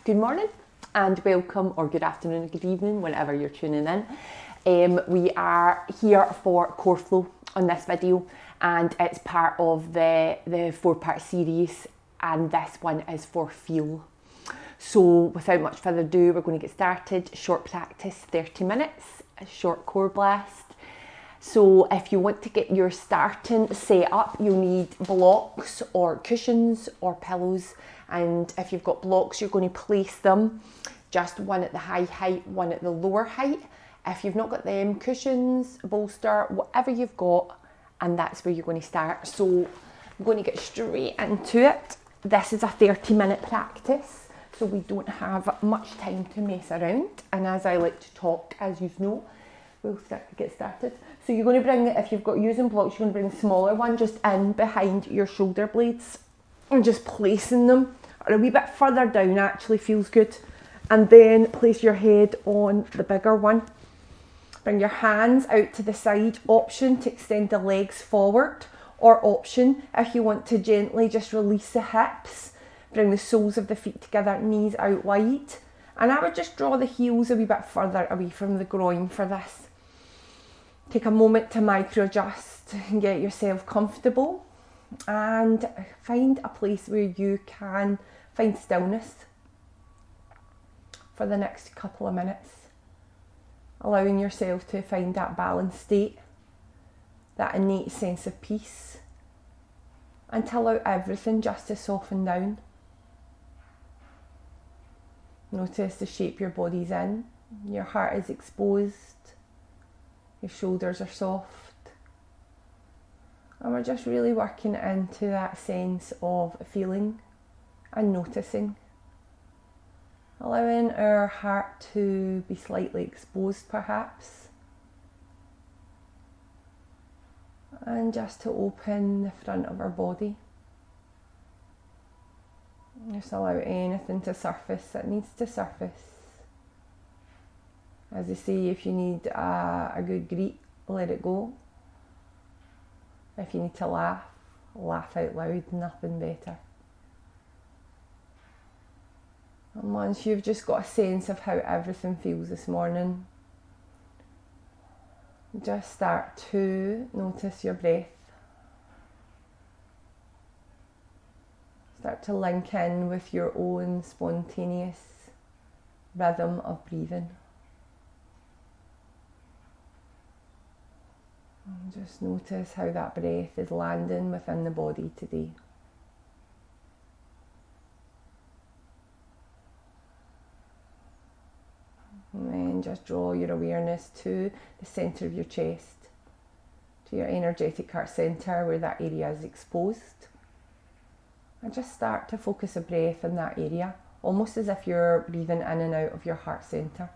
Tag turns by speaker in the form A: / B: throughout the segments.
A: Good morning and welcome, or good afternoon, good evening, whenever you're tuning in. We are here for Core Flow on this video, and it's part of the 4-part series, and this one is for Feel. So without much further ado, we're going to get started. Short practice, 30 minutes, a short core blast. So if you want to get your starting set up, you'll need blocks or cushions or pillows. And if you've got blocks, you're going to place them just one at the high height, one at the lower height. If you've not got them, cushions, bolster, whatever you've got, and that's where you're going to start. So I'm going to get straight into it. This is a 30-minute practice, so we don't have much time to mess around. And as I like to talk, as you know, we'll get started. So you're going to bring, if you've got using blocks, you're going to bring the smaller one just in behind your shoulder blades and just placing them, or a wee bit further down actually feels good. And then place your head on the bigger one. Bring your hands out to the side. Option to extend the legs forward, or option if you want to gently just release the hips. Bring the soles of the feet together, knees out wide. And I would just draw the heels a wee bit further away from the groin for this. Take a moment to micro adjust and get yourself comfortable, and find a place where you can find stillness for the next couple of minutes, allowing yourself to find that balanced state, that innate sense of peace, and to allow everything just to soften down. Notice the shape your body's in. Your heart is exposed, your shoulders are soft, and we're just really working into that sense of feeling and noticing. Allowing our heart to be slightly exposed perhaps, and just to open the front of our body. Just allow anything to surface that needs to surface. As they say, if you need a good greet, let it go. If you need to laugh, laugh out loud, nothing better. And once you've just got a sense of how everything feels this morning, just start to notice your breath. Start to link in with your own spontaneous rhythm of breathing. And just notice how that breath is landing within the body today. And then just draw your awareness to the centre of your chest, to your energetic heart centre where that area is exposed. And just start to focus a breath in that area, almost as if you're breathing in and out of your heart centre.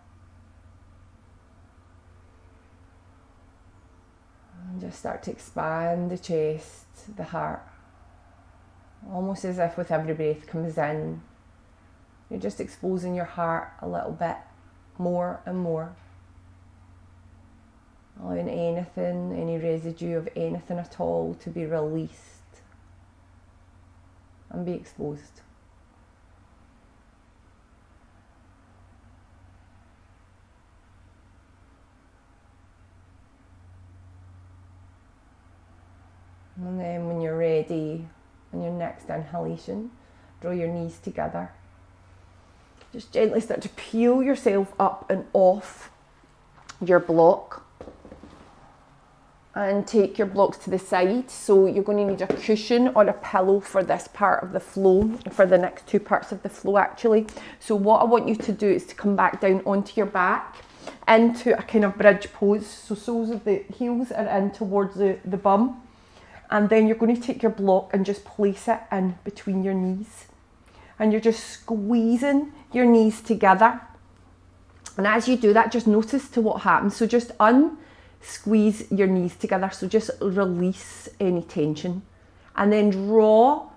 A: And just start to expand the chest, the heart, almost as if with every breath comes in, you're just exposing your heart a little bit more and more. Allowing anything, any residue of anything at all to be released and be exposed. And then when you're ready, on your next inhalation, draw your knees together. Just gently start to peel yourself up and off your block. And take your blocks to the side. So you're going to need a cushion or a pillow for this part of the flow, for the next 2 parts of the flow actually. So what I want you to do is to come back down onto your back, into a kind of bridge pose. So soles of the heels are in towards the bum. And then you're going to take your block and just place it in between your knees. And you're just squeezing your knees together. And as you do that, just notice to what happens. So just squeeze your knees together. So just release any tension. And then draw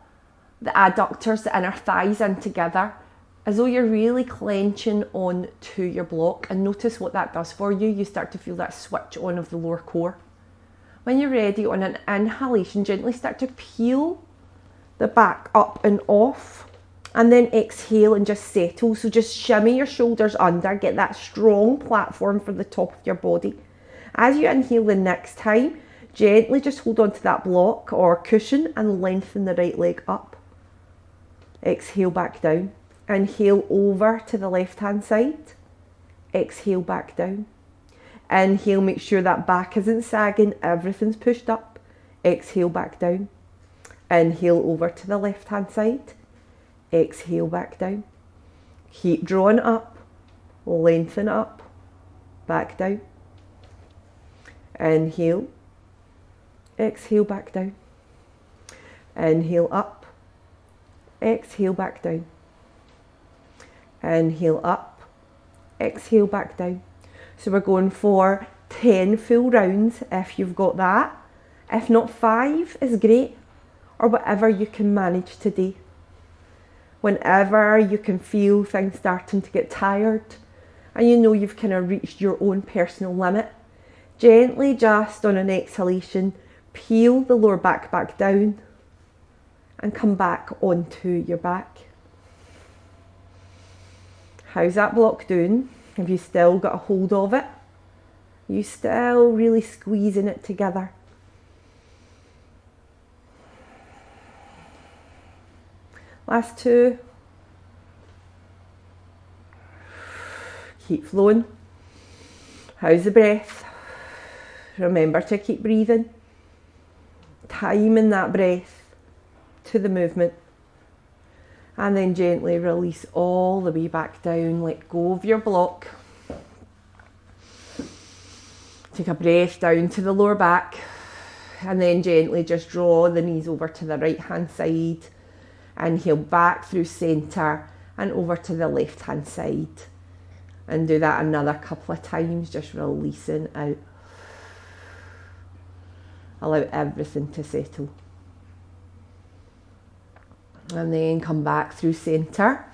A: the adductors, the inner thighs in together, as though you're really clenching on to your block. And notice what that does for you. You start to feel that switch on of the lower core. When you're ready, on an inhalation, gently start to peel the back up and off And then exhale and just settle. So just shimmy your shoulders under, get that strong platform for the top of your body. As you inhale the next time, gently just hold on to that block or cushion and lengthen the right leg up. Exhale back down. Inhale over to the left hand side. Exhale back down. Inhale, make sure that back isn't sagging, everything's pushed up. Exhale back down. Inhale over to the left hand side. Exhale back down. Keep drawing up, lengthen up, back down. Inhale, exhale back down. Inhale up, exhale back down. Inhale up, exhale back down. So we're going for 10 full rounds if you've got that. If not, 5 is great, or whatever you can manage today. Whenever you can feel things starting to get tired and you know you've kind of reached your own personal limit, gently just on an exhalation, peel the lower back down and come back onto your back. How's that block doing? Have you still got a hold of it? Are you still really squeezing it together? Last 2. Keep flowing. How's the breath? Remember to keep breathing. Timing that breath to the movement. And then gently release all the way back down. Let go of your block. Take a breath down to the lower back. And then gently just draw the knees over to the right hand side. Inhale back through centre and over to the left hand side. And do that another couple of times, just releasing out. Allow everything to settle. And then come back through centre.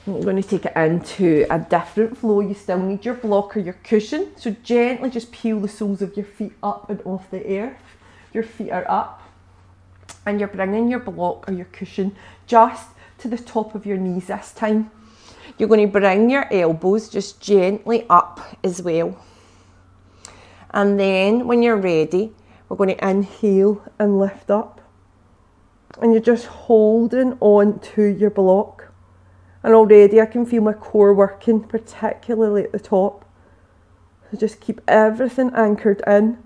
A: I'm going to take it into a different flow. You still need your block or your cushion. So gently just peel the soles of your feet up and off the earth. Your feet are up. And you're bringing your block or your cushion just to the top of your knees this time. You're going to bring your elbows just gently up as well. And then when you're ready, we're going to inhale and lift up. And you're just holding on to your block. And already I can feel my core working, particularly at the top. So just keep everything anchored in.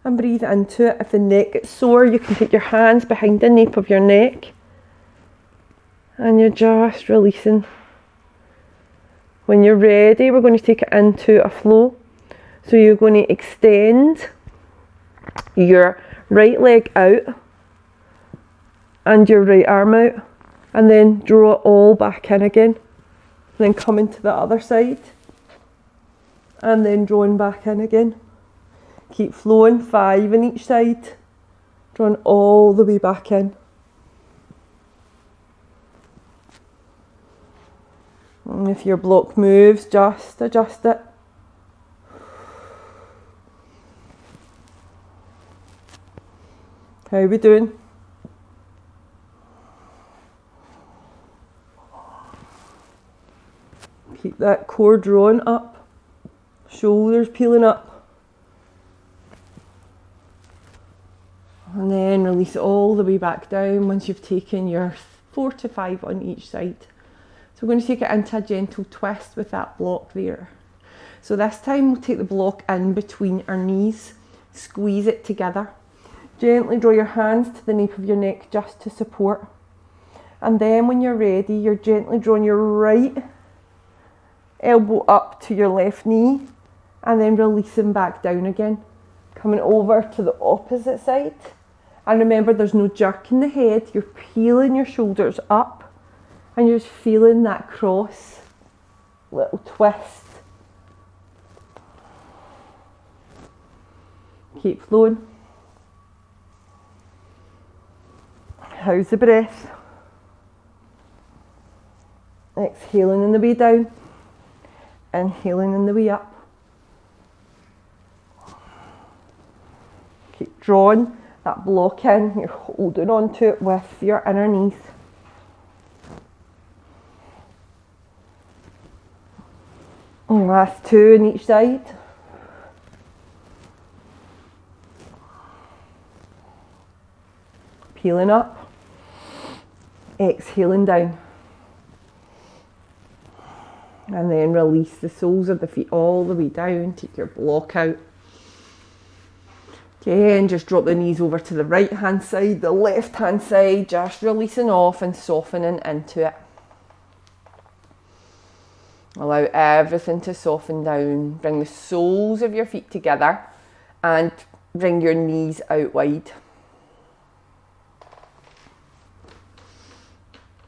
A: And breathe into it. If the neck gets sore, you can put your hands behind the nape of your neck. And you're just releasing. When you're ready, we're going to take it into a flow. So you're going to extend your right leg out and your right arm out. And then draw it all back in again. And then come into the other side. And then drawing back in again. Keep flowing, 5 on each side, drawing all the way back in. And if your block moves, just adjust it. How are we doing? Keep that core drawn up, shoulders peeling up. And then release all the way back down once you've taken your 4 to 5 on each side. So we're going to take it into a gentle twist with that block there. So this time we'll take the block in between our knees, squeeze it together. Gently draw your hands to the nape of your neck just to support. And then when you're ready, you're gently drawing your right elbow up to your left knee and then releasing back down again. Coming over to the opposite side. And remember, there's no jerk in the head. You're peeling your shoulders up and you're just feeling that cross little twist. Keep flowing. How's the breath? Exhaling in the way down. Inhaling in the way up. Keep drawing that block in. You're holding on to it with your inner knees. And last 2 on each side. Peeling up, exhaling down. And then release the soles of the feet all the way down, take your block out. Again, just drop the knees over to the right hand side, the left hand side, just releasing off and softening into it. Allow everything to soften down. Bring the soles of your feet together and bring your knees out wide.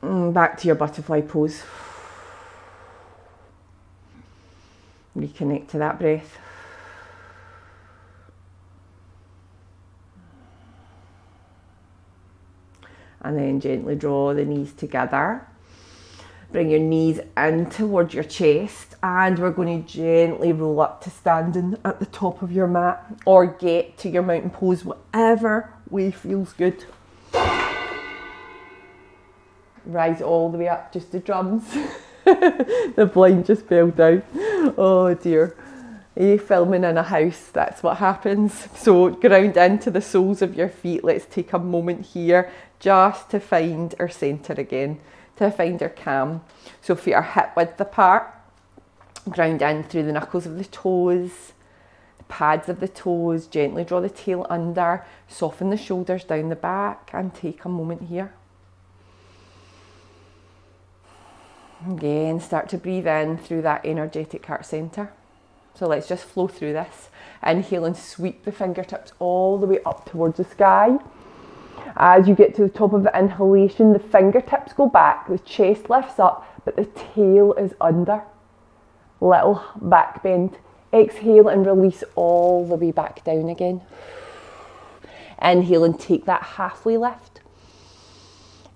A: Back to your butterfly pose. Reconnect to that breath. And then gently draw the knees together. Bring your knees in towards your chest, and we're going to gently roll up to standing at the top of your mat or get to your mountain pose, whatever way feels good. Rise all the way up, just the drums. The blind just fell down. Oh dear. Are you filming in a house? That's what happens. So ground into the soles of your feet. Let's take a moment here just to find our centre again, to find our calm. So feet are hip width apart. Ground in through the knuckles of the toes, the pads of the toes. Gently draw the tail under. Soften the shoulders down the back and take a moment here. Again, start to breathe in through that energetic heart centre. So let's just flow through this. Inhale and sweep the fingertips all the way up towards the sky. As you get to the top of the inhalation, the fingertips go back, the chest lifts up, but the tail is under. Little back bend. Exhale and release all the way back down again. Inhale and take that halfway lift.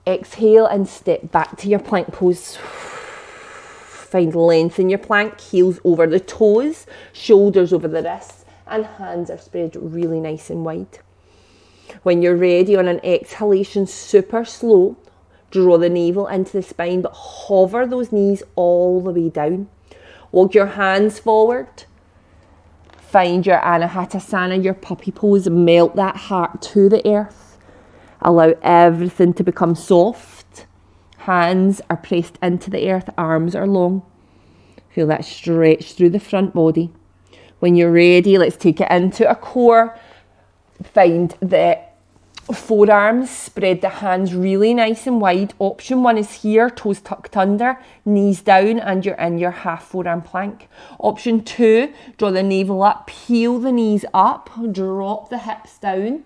A: Exhale and step back to your plank pose. Find length in your plank, heels over the toes, shoulders over the wrists, and hands are spread really nice and wide. When you're ready, on an exhalation, super slow, draw the navel into the spine, but hover those knees all the way down. Walk your hands forward. Find your Anahatasana, your puppy pose, melt that heart to the earth. Allow everything to become soft. Hands are pressed into the earth, arms are long. Feel that stretch through the front body. When you're ready, let's take it into a core. Find the forearms, spread the hands really nice and wide. Option 1 is here, toes tucked under, knees down, and you're in your half forearm plank. Option 2, draw the navel up, peel the knees up, drop the hips down,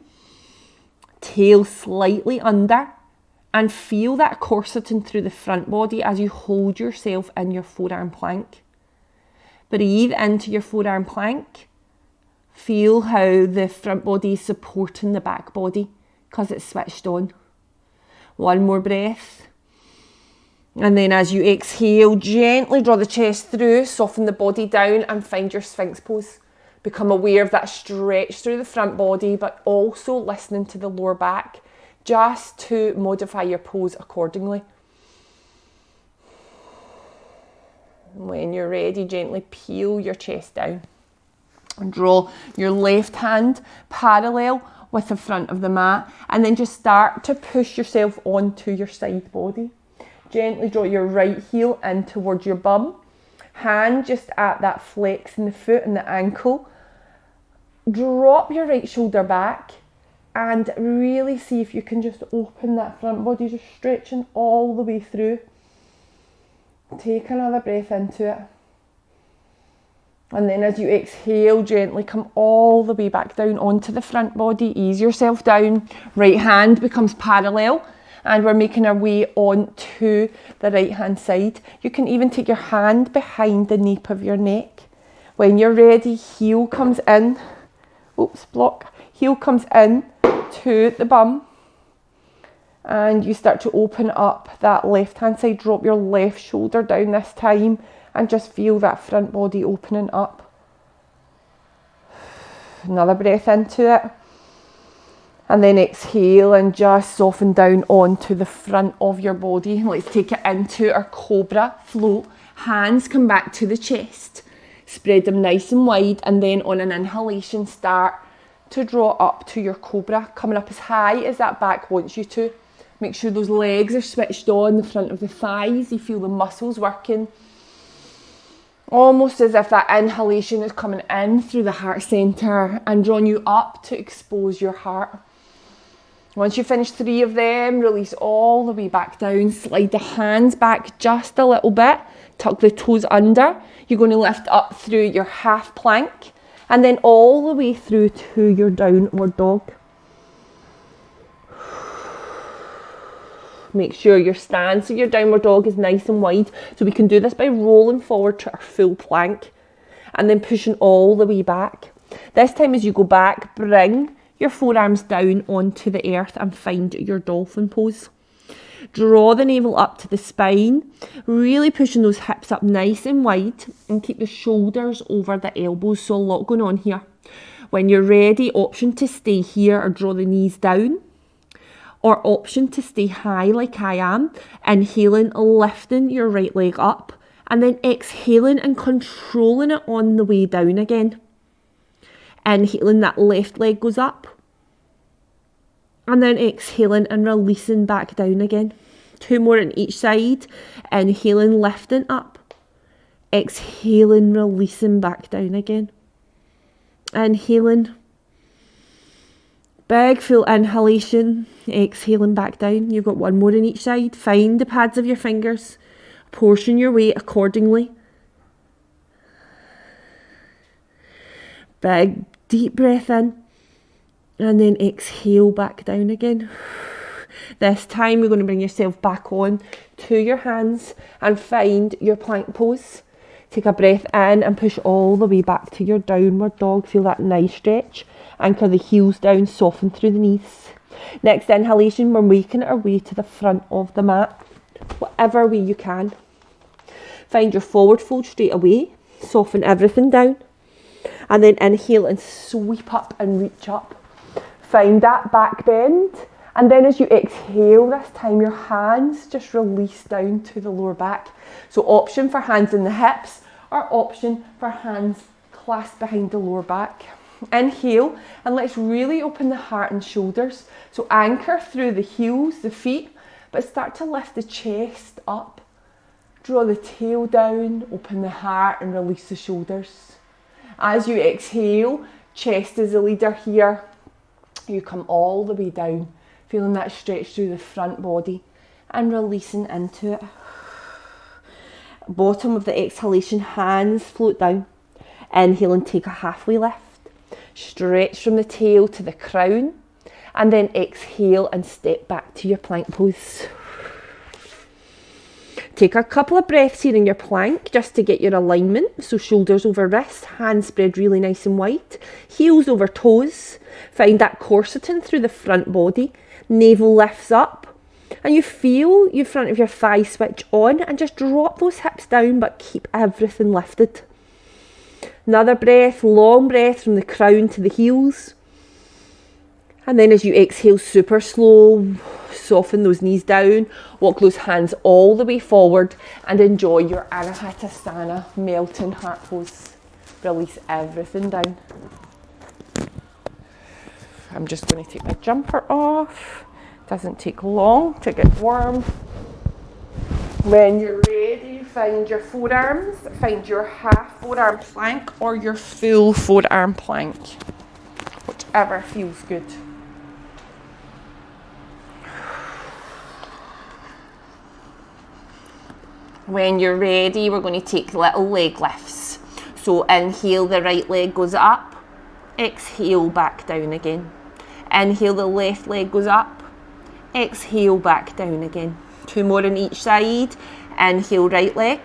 A: tail slightly under, and feel that corseting through the front body as you hold yourself in your forearm plank. Breathe into your forearm plank. Feel how the front body is supporting the back body because it's switched on. One more breath. And then as you exhale, gently draw the chest through, soften the body down and find your Sphinx pose. Become aware of that stretch through the front body, but also listening to the lower back, just to modify your pose accordingly. When you're ready, gently peel your chest down. And draw your left hand parallel with the front of the mat, and then just start to push yourself onto your side body. Gently draw your right heel in towards your bum. Hand just at that flex in the foot and the ankle. Drop your right shoulder back and really see if you can just open that front body, just stretching all the way through. Take another breath into it. And then as you exhale, gently come all the way back down onto the front body. Ease yourself down. Right hand becomes parallel. And we're making our way onto the right hand side. You can even take your hand behind the nape of your neck. When you're ready, heel comes in. Oops, block. Heel comes in to the bum. And you start to open up that left hand side. Drop your left shoulder down this time. And just feel that front body opening up. Another breath into it. And then exhale and just soften down onto the front of your body. Let's take it into our cobra flow. Hands come back to the chest. Spread them nice and wide, and then on an inhalation, start to draw up to your cobra, coming up as high as that back wants you to. Make sure those legs are switched on, the front of the thighs, you feel the muscles working. Almost as if that inhalation is coming in through the heart centre and drawing you up to expose your heart. Once you finish 3 of them, release all the way back down. Slide the hands back just a little bit. Tuck the toes under. You're going to lift up through your half plank and then all the way through to your downward dog. Make sure your stance of your downward dog is nice and wide. So we can do this by rolling forward to our full plank and then pushing all the way back. This time as you go back, bring your forearms down onto the earth and find your dolphin pose. Draw the navel up to the spine, really pushing those hips up nice and wide and keep the shoulders over the elbows. So a lot going on here. When you're ready, option to stay here or draw the knees down, or option to stay high like I am, inhaling, lifting your right leg up and then exhaling and controlling it on the way down again. Inhaling, that left leg goes up and then exhaling and releasing back down again. 2 more on each side. Inhaling, lifting up, exhaling, releasing back down again. Inhaling, big full inhalation, exhaling back down. You've got 1 more on each side. Find the pads of your fingers, portion your weight accordingly. Big deep breath in and then exhale back down again. This time you're going to bring yourself back on to your hands and find your plank pose. Take a breath in and push all the way back to your downward dog. Feel that nice stretch. Anchor the heels down, soften through the knees. Next inhalation, we're making our way to the front of the mat, whatever way you can. Find your forward fold straight away, soften everything down. And then inhale and sweep up and reach up. Find that back bend. And then as you exhale, this time your hands just release down to the lower back. So option for hands in the hips or option for hands clasped behind the lower back. Inhale and let's really open the heart and shoulders. So anchor through the heels, the feet, but start to lift the chest up. Draw the tail down, open the heart and release the shoulders. As you exhale, chest is the leader here. You come all the way down, feeling that stretch through the front body and releasing into it. Bottom of the exhalation, hands float down. Inhale and take a halfway lift. Stretch from the tail to the crown and then exhale and step back to your plank pose. Take a couple of breaths here in your plank just to get your alignment. So shoulders over wrists, hands spread really nice and wide. Heels over toes. Find that corseting through the front body. Navel lifts up. And you feel your front of your thigh switch on and just drop those hips down but keep everything lifted. Another breath, long breath from the crown to the heels. And then as you exhale, super slow, soften those knees down, walk those hands all the way forward and enjoy your Anahatasana melting heart pose. Release everything down. I'm just going to take my jumper off. Doesn't take long to get warm. When you're ready, find your forearms, find your half forearm plank or your full forearm plank, whichever feels good. When you're ready, we're going to take little leg lifts. So inhale, the right leg goes up, exhale back down again. Inhale, the left leg goes up, exhale back down again. 2 more on each side. Inhale, right leg,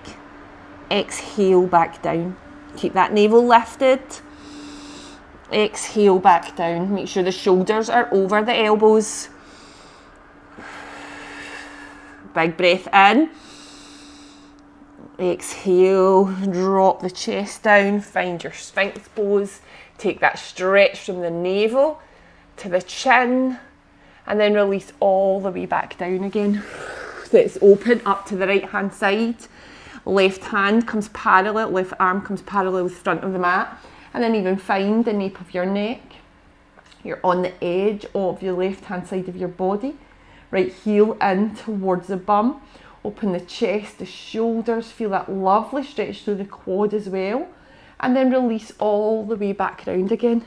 A: exhale back down. Keep that navel lifted. Exhale back down. Make sure the shoulders are over the elbows. Big breath in. Exhale, drop the chest down, find your Sphinx pose. Take that stretch from the navel to the chin and then release all the way back down again. Let's open up to the right hand side. Left hand comes parallel, left arm comes parallel with the front of the mat. And then even find the nape of your neck. You're on the edge of your left hand side of your body. Right heel in towards the bum. Open the chest, the shoulders. Feel that lovely stretch through the quad as well. And then release all the way back round again.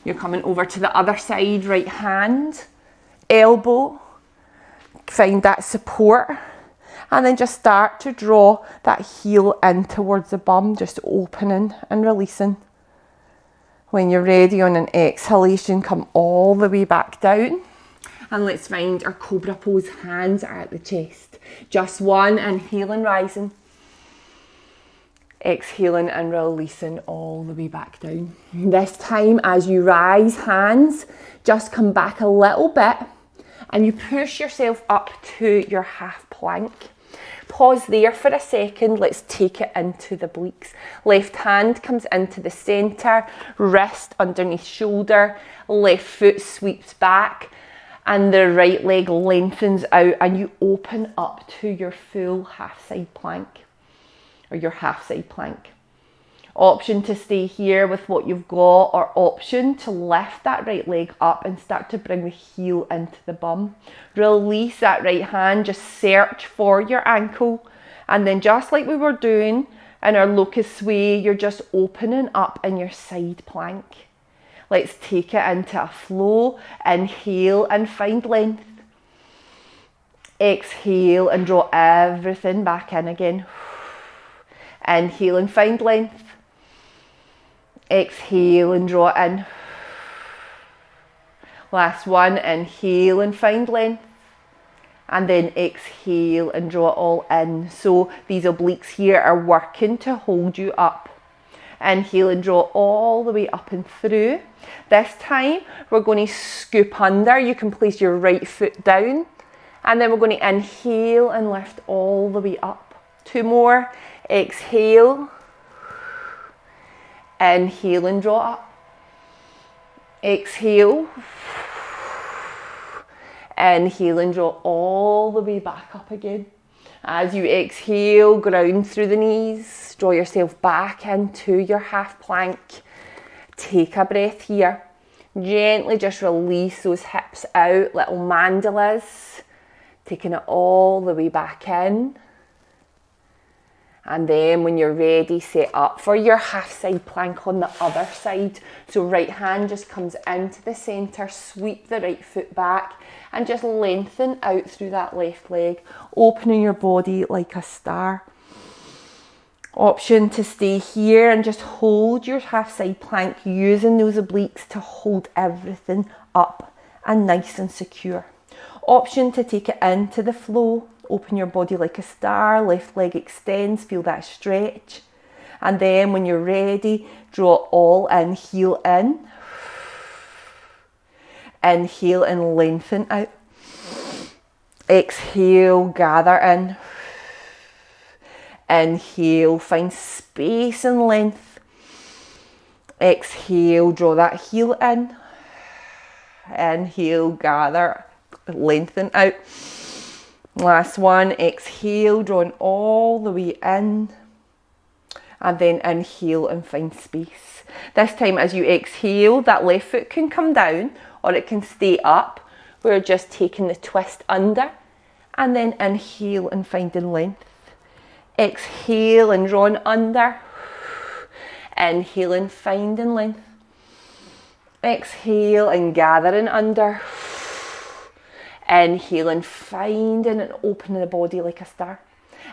A: You're coming over to the other side, right hand, elbow. Find that support. And then just start to draw that heel in towards the bum, just opening and releasing. When you're ready on an exhalation, come all the way back down. And let's find our cobra pose. Hands are at the chest. Just one, inhaling, rising. Exhaling and releasing all the way back down. This time as you rise, hands just come back a little bit and you push yourself up to your half plank. Pause there for a second. Let's take it into the obliques. Left hand comes into the centre, wrist underneath shoulder, left foot sweeps back and the right leg lengthens out and you open up to your full half side plank or your half side plank. Option to stay here with what you've got or option to lift that right leg up and start to bring the heel into the bum. Release that right hand, just search for your ankle and then just like we were doing in our locust sway, you're just opening up in your side plank. Let's take it into a flow. Inhale and find length. Exhale and draw everything back in again. Inhale and find length. Exhale and draw in. Last one, inhale and find length. And then exhale and draw all in. So these obliques here are working to hold you up. Inhale and draw all the way up and through. This time we're going to scoop under. You can place your right foot down. And then we're going to inhale and lift all the way up. Two more. Exhale. Inhale and draw up. Exhale. Inhale and draw all the way back up again. As you exhale, ground through the knees. Draw yourself back into your half plank. Take a breath here. Gently just release those hips out, little mandalas. Taking it all the way back in. And then when you're ready, set up for your half side plank on the other side. So right hand just comes into the centre, sweep the right foot back and just lengthen out through that left leg, opening your body like a star. Option to stay here and just hold your half side plank using those obliques to hold everything up and nice and secure. Option to take it into the flow. Open your body like a star, left leg extends, feel that stretch. And then when you're ready, draw all in, heel in. Inhale and lengthen out. Exhale, gather in. Inhale, find space and length. Exhale, draw that heel in. Inhale, gather, lengthen out. Last one, exhale, drawing all the way in. And then inhale and find space. This time as you exhale, that left foot can come down or it can stay up. We're just taking the twist under. And then inhale and finding length. Exhale and drawing under. Inhale and finding length. Exhale and gathering under. Inhale and finding and opening the body like a star.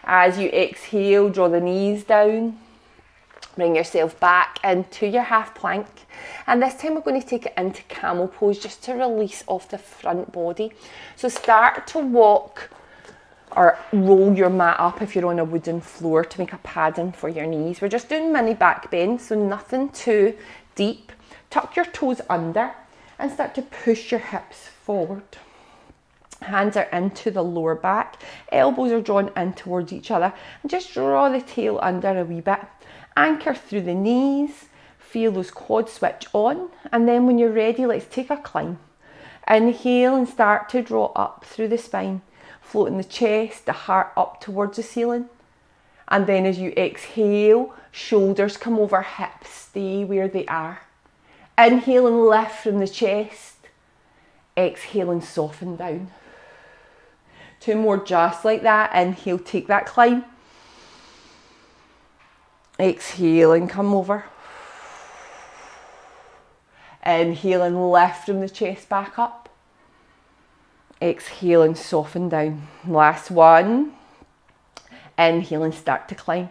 A: As you exhale, draw the knees down. Bring yourself back into your half plank. And this time we're going to take it into camel pose just to release off the front body. So start to walk or roll your mat up if you're on a wooden floor to make a padding for your knees. We're just doing mini back bends, so nothing too deep. Tuck your toes under and start to push your hips forward. Hands are into the lower back, elbows are drawn in towards each other and just draw the tail under a wee bit. Anchor through the knees, feel those quads switch on, and then when you're ready, let's take a climb. Inhale and start to draw up through the spine, floating the chest, the heart up towards the ceiling. And then as you exhale, shoulders come over, hips stay where they are. Inhale and lift from the chest. Exhale and soften down. 2 more just like that. Inhale, take that climb. Exhale and come over. Inhale and lift from the chest back up. Exhale and soften down. Last one. Inhale and start to climb.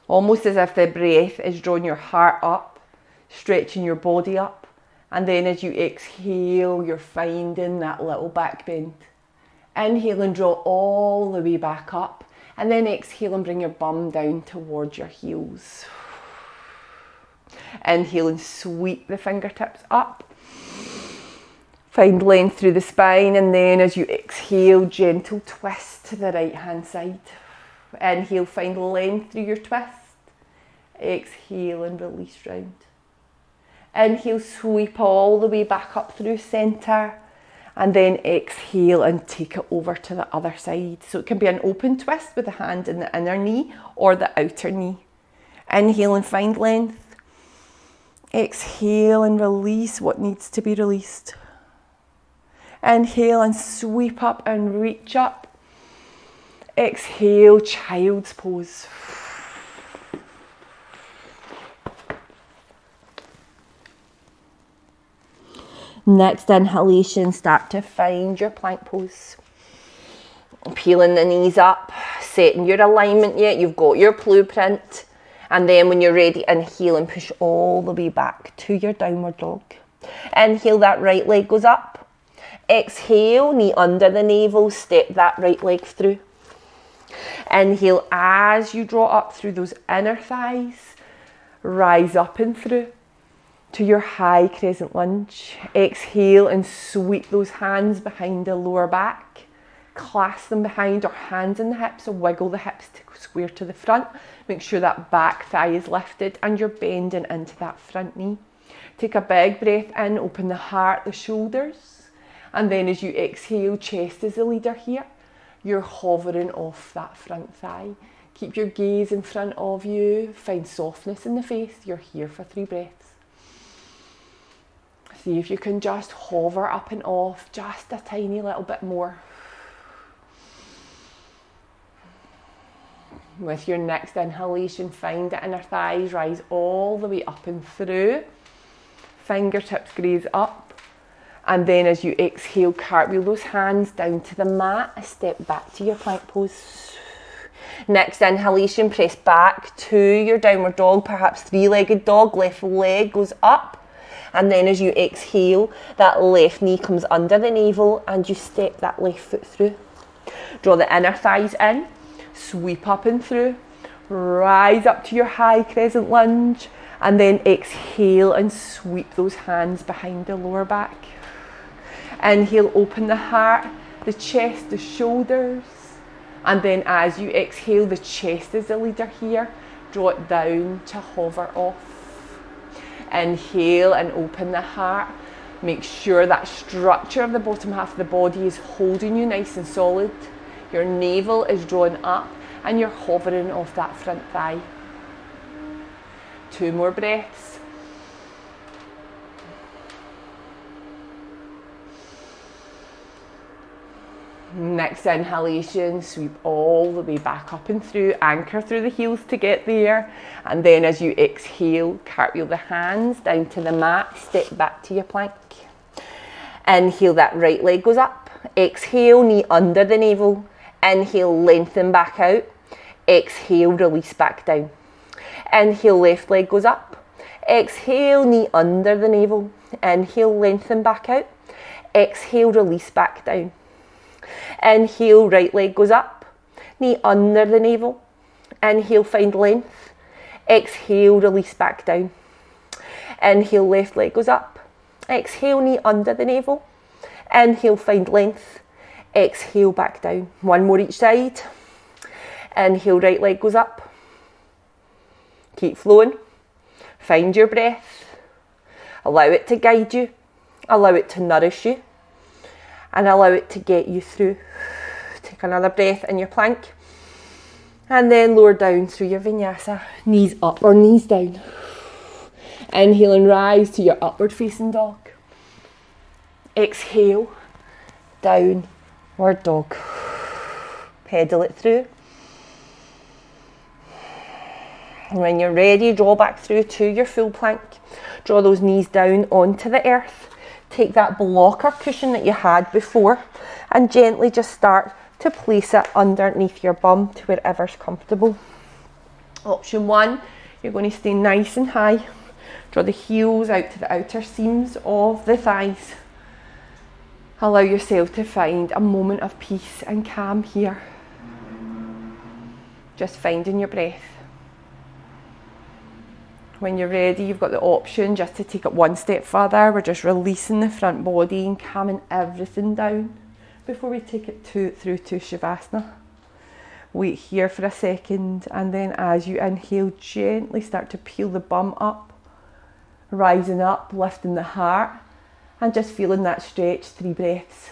A: Almost as if the breath is drawing your heart up, stretching your body up. And then as you exhale, you're finding that little back bend. Inhale and draw all the way back up. And then exhale and bring your bum down towards your heels. Inhale and sweep the fingertips up. Find length through the spine, and then as you exhale, gentle twist to the right hand side. Inhale, find length through your twist. Exhale and release round. Inhale, sweep all the way back up through centre, and then exhale and take it over to the other side. So it can be an open twist with the hand in the inner knee or the outer knee. Inhale and find length. Exhale and release what needs to be released. Inhale and sweep up and reach up. Exhale, child's pose. Next inhalation, start to find your plank pose. Peeling the knees up, setting your alignment yet. You've got your blueprint. And then when you're ready, inhale and push all the way back to your downward dog. Inhale, that right leg goes up. Exhale, knee under the navel, step that right leg through. Inhale as you draw up through those inner thighs. Rise up and through to your high crescent lunge. Exhale and sweep those hands behind the lower back. Clasp them behind or hands in the hips, or wiggle the hips to square to the front. Make sure that back thigh is lifted and you're bending into that front knee. Take a big breath in, open the heart, the shoulders. And then as you exhale, chest is the leader here. You're hovering off that front thigh. Keep your gaze in front of you. Find softness in the face. You're here for 3 breaths. See if you can just hover up and off just a tiny little bit more. With your next inhalation, find the inner thighs, rise all the way up and through. Fingertips graze up. And then as you exhale, cartwheel those hands down to the mat. Step back to your plank pose. Next inhalation, press back to your downward dog, perhaps 3-legged dog. Left leg goes up. And then as you exhale, that left knee comes under the navel and you step that left foot through. Draw the inner thighs in. Sweep up and through. Rise up to your high crescent lunge. And then exhale and sweep those hands behind the lower back. Inhale, open the heart, the chest, the shoulders. And then as you exhale, the chest is the leader here. Draw it down to hover off. Inhale and open the heart. Make sure that structure of the bottom half of the body is holding you nice and solid. Your navel is drawn up and you're hovering off that front thigh. 2 more breaths. Next inhalation, sweep all the way back up and through, anchor through the heels to get there. And then as you exhale, cartwheel the hands down to the mat, step back to your plank. Inhale, that right leg goes up. Exhale, knee under the navel. Inhale, lengthen back out. Exhale, release back down. Inhale, left leg goes up. Exhale, knee under the navel. Inhale, lengthen back out. Exhale, release back down. Inhale, right leg goes up. Knee under the navel. Inhale, find length. Exhale, release back down. Inhale, left leg goes up. Exhale, knee under the navel. Inhale, find length. Exhale, back down. 1 more each side. Inhale, right leg goes up. Keep flowing. Find your breath. Allow it to guide you. Allow it to nourish you. And allow it to get you through. Take another breath in your plank. And then lower down through your vinyasa, knees up or knees down. Inhale and rise to your upward facing dog. Exhale, downward dog. Pedal it through. And when you're ready, draw back through to your full plank. Draw those knees down onto the earth. Take that blocker cushion that you had before and gently just start to place it underneath your bum to wherever's comfortable. Option one, you're going to stay nice and high. Draw the heels out to the outer seams of the thighs. Allow yourself to find a moment of peace and calm here. Just finding your breath. When you're ready, you've got the option just to take it one step further. We're just releasing the front body and calming everything down before we take it through to Shavasana. Wait here for a second, and then as you inhale, gently start to peel the bum up, rising up, lifting the heart, and just feeling that stretch, 3 breaths.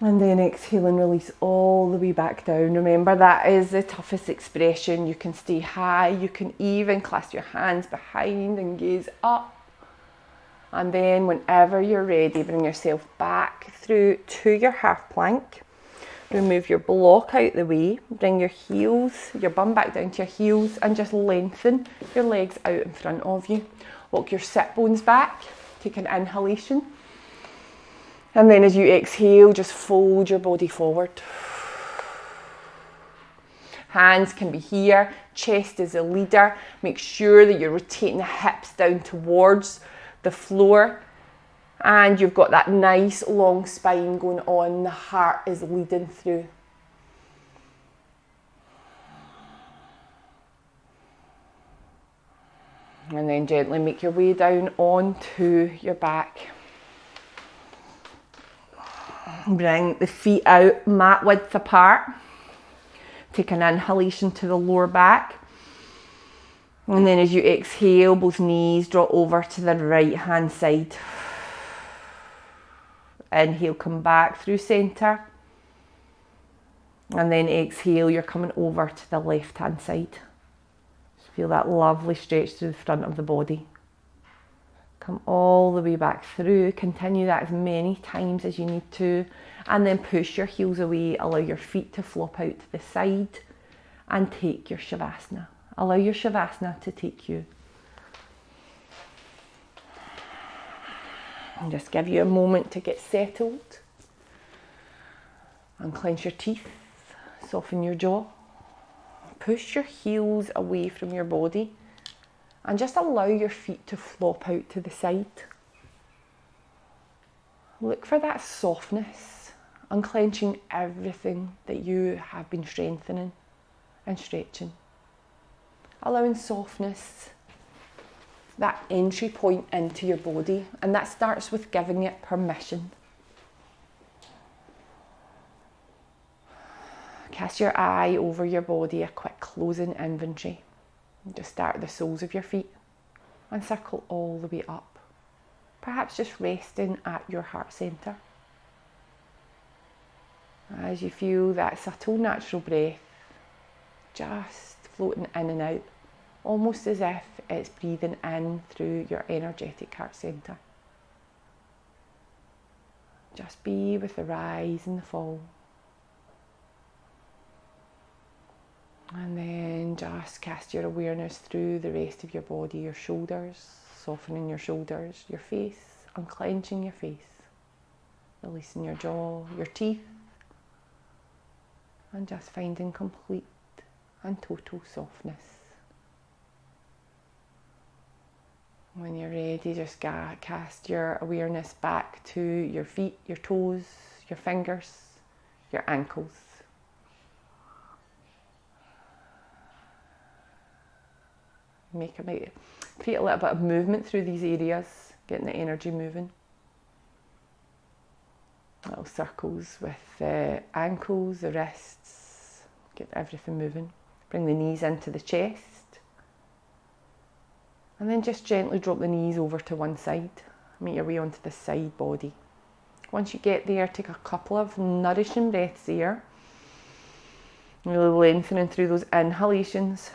A: And then exhale and release all the way back down. Remember, that is the toughest expression. You can stay high, you can even clasp your hands behind and gaze up. And then whenever you're ready, bring yourself back through to your half plank. Remove your block out the way. Bring your heels, your bum back down to your heels, and just lengthen your legs out in front of you. Walk your sit bones back. Take an inhalation. And then as you exhale, just fold your body forward. Hands can be here, chest is a leader. Make sure that you're rotating the hips down towards the floor. And you've got that nice long spine going on. The heart is leading through. And then gently make your way down onto your back. Bring the feet out mat width apart. Take an inhalation to the lower back. And then as you exhale, both knees draw over to the right hand side. Inhale, come back through centre. And then exhale, you're coming over to the left hand side. Just feel that lovely stretch through the front of the body. Come all the way back through. Continue that as many times as you need to. And then push your heels away. Allow your feet to flop out to the side. And take your Shavasana. Allow your Shavasana to take you. And just give you a moment to get settled. Unclench your teeth. Soften your jaw. Push your heels away from your body. And just allow your feet to flop out to the side. Look for that softness, unclenching everything that you have been strengthening and stretching. Allowing softness, that entry point into your body, and that starts with giving it permission. Cast your eye over your body, a quick closing inventory. Just start at the soles of your feet and circle all the way up. Perhaps just resting at your heart centre. As you feel that subtle natural breath just floating in and out, almost as if it's breathing in through your energetic heart centre. Just be with the rise and the fall. And then just cast your awareness through the rest of your body, your shoulders, softening your shoulders, your face, unclenching your face, releasing your jaw, your teeth, and just finding complete and total softness. When you're ready, just cast your awareness back to your feet, your toes, your fingers, your ankles. Create a little bit of movement through these areas, getting the energy moving. Little circles with the ankles, the wrists, get everything moving. Bring the knees into the chest. And then just gently drop the knees over to one side. Make your way onto the side body. Once you get there, take a couple of nourishing breaths here. Really lengthening through those inhalations.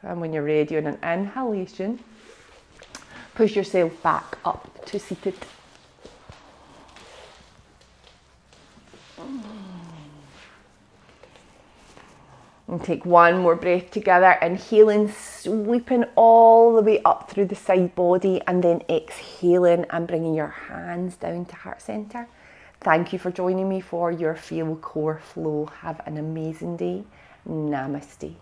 A: And when you're ready on an inhalation, push yourself back up to seated. And take one more breath together, inhaling, sweeping all the way up through the side body, and then exhaling and bringing your hands down to heart center. Thank you for joining me for your Feel Core Flow. Have an amazing day. Namaste.